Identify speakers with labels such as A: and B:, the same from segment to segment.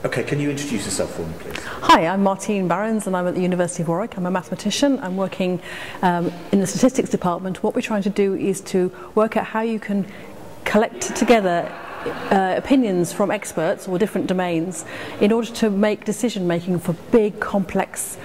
A: Okay, can you introduce yourself for me, please?
B: Hi, I'm Martine and I'm at the University of Warwick. I'm a mathematician. I'm working in the statistics department. What we're trying to do is to work out how you can collect together opinions from experts or different domains in order to make decision making for big complex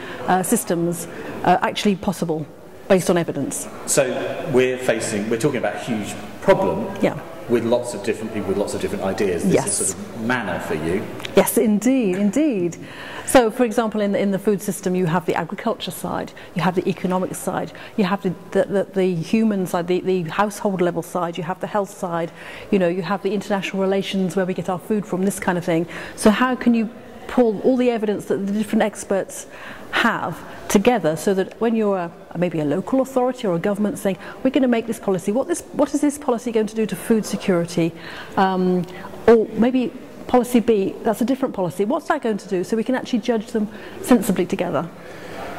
B: systems actually possible based on evidence.
A: So we're talking about a huge problem.
B: Yeah.
A: With lots of different people with lots of different ideas. This
B: Yes.
A: is sort of manna for you.
B: Yes, indeed, indeed. So, for example, in the food system, you have the agriculture side, you have the economic side, you have the human side, the household level side, you have the health side, you know, you have the international relations where we get our food from, this kind of thing. So how can you pull all the evidence that the different experts have together so that when you're maybe a local authority or a government saying, we're going to make this policy, what is this policy going to do to food security? Or maybe policy B, that's a different policy. What's that going to do? So we can actually judge them sensibly together.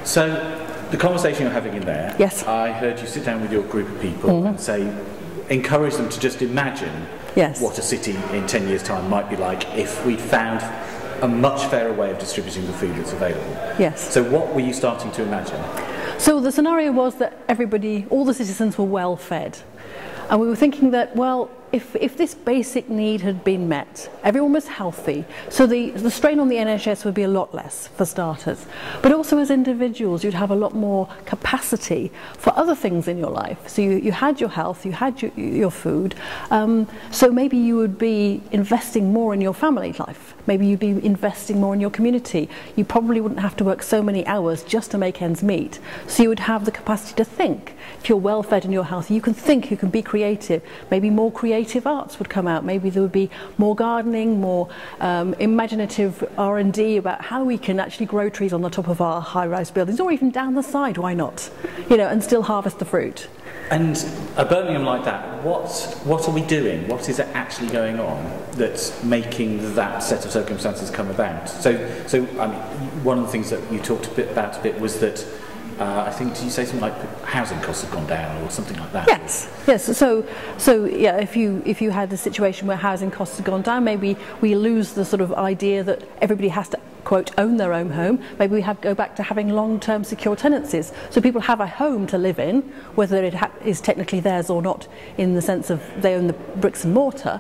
A: So the conversation you're having in there,
B: Yes.
A: I heard you sit down with your group of people and say, encourage them to just imagine
B: Yes.
A: what a city in 10 years' time might be like if we'd found a much fairer way of distributing the food that's available.
B: Yes.
A: So what were you starting to imagine?
B: So the scenario was that all the citizens were well fed. And we were thinking that, well, if this basic need had been met, everyone was healthy, so the strain on the NHS would be a lot less, for starters. But also as individuals, you'd have a lot more capacity for other things in your life. So you had your health, you had your food, so maybe you would be investing more in your family life. Maybe you'd be investing more in your community. You probably wouldn't have to work so many hours just to make ends meet. So you would have the capacity to think. If you're well fed and you're healthy, you can think, you can be creative. Maybe more creative arts would come out. Maybe there would be more gardening, more imaginative R&D about how we can actually grow trees on the top of our high-rise buildings, or even down the side, why not? You know, and still harvest the fruit.
A: And a Birmingham like that, what are we doing? What is actually going on that's making that set of circumstances come about? So I mean, one of the things that you talked about a bit was that I think, did you say something like housing costs have gone down or something like that?
B: Yes, yes. So yeah, if you had a situation where housing costs have gone down, maybe we lose the sort of idea that everybody has to, quote, own their own home. Maybe we go back to having long-term secure tenancies. So people have a home to live in, whether it is technically theirs or not, in the sense of they own the bricks and mortar.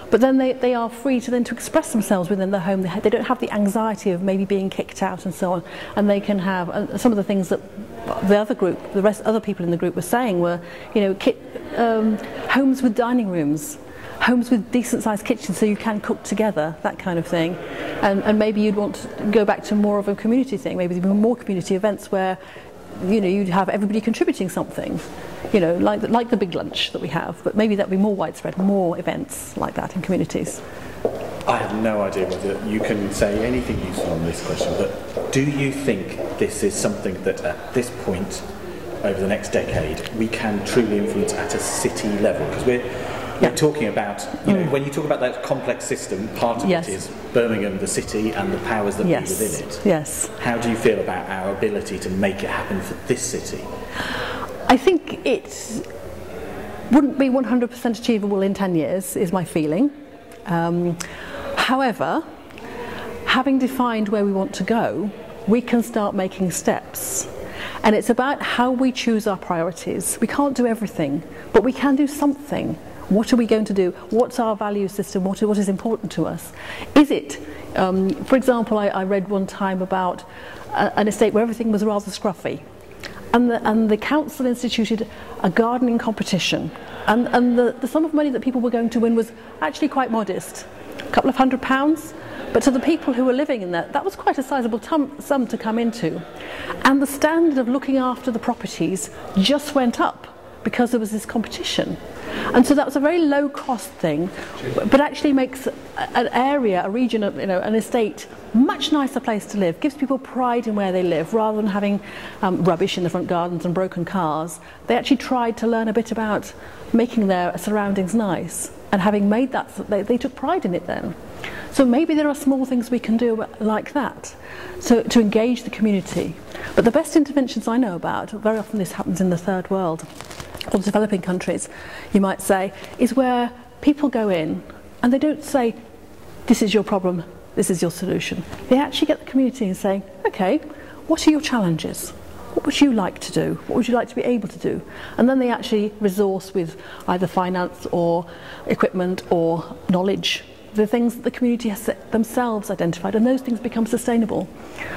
B: But then they are free to express themselves within the home. They don't have the anxiety of maybe being kicked out and so on. And they can have some of the things that other people in the group were saying were, you know, homes with dining rooms, homes with decent-sized kitchens so you can cook together, that kind of thing. And maybe you'd want to go back to more of a community thing. Maybe there'd be more community events where, you know, you'd have everybody contributing something, you know, like the big lunch that we have, but maybe that'd be more widespread, more events like that in communities.
A: I have no idea whether you can say anything useful on this question, but do you think this is something that at this point over the next decade we can truly influence at a city level? Because we're talking about, you know, when you talk about that complex system, part of it is Birmingham, the city, and the powers that be within it.
B: Yes.
A: How do you feel about our ability to make it happen for this city?
B: I think it wouldn't be 100% achievable in 10 years, is my feeling. However, having defined where we want to go, we can start making steps. And it's about how we choose our priorities. We can't do everything, but we can do something. What are we going to do? What's our value system? What is important to us? Is it, for example, I read one time about an estate where everything was rather scruffy. And the council instituted a gardening competition. And the sum of money that people were going to win was actually quite modest, a couple of £100. But to the people who were living in that was quite a sizable sum to come into. And the standard of looking after the properties just went up because there was this competition. And so that was a very low cost thing, but actually makes an area, a region, you know, an estate, much nicer place to live, gives people pride in where they live, rather than having rubbish in the front gardens and broken cars. They actually tried to learn a bit about making their surroundings nice, and having made that, they took pride in it then. So maybe there are small things we can do like that, so to engage the community. But the best interventions I know about, very often this happens in the third world, or developing countries, you might say, is where people go in and they don't say, this is your problem, this is your solution. They actually get the community and saying, okay, what are your challenges? What would you like to do? What would you like to be able to do? And then they actually resource with either finance or equipment or knowledge, the things that the community has themselves identified, and those things become sustainable.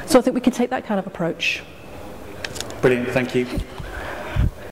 B: So I think we can take that kind of approach.
A: Brilliant, thank you.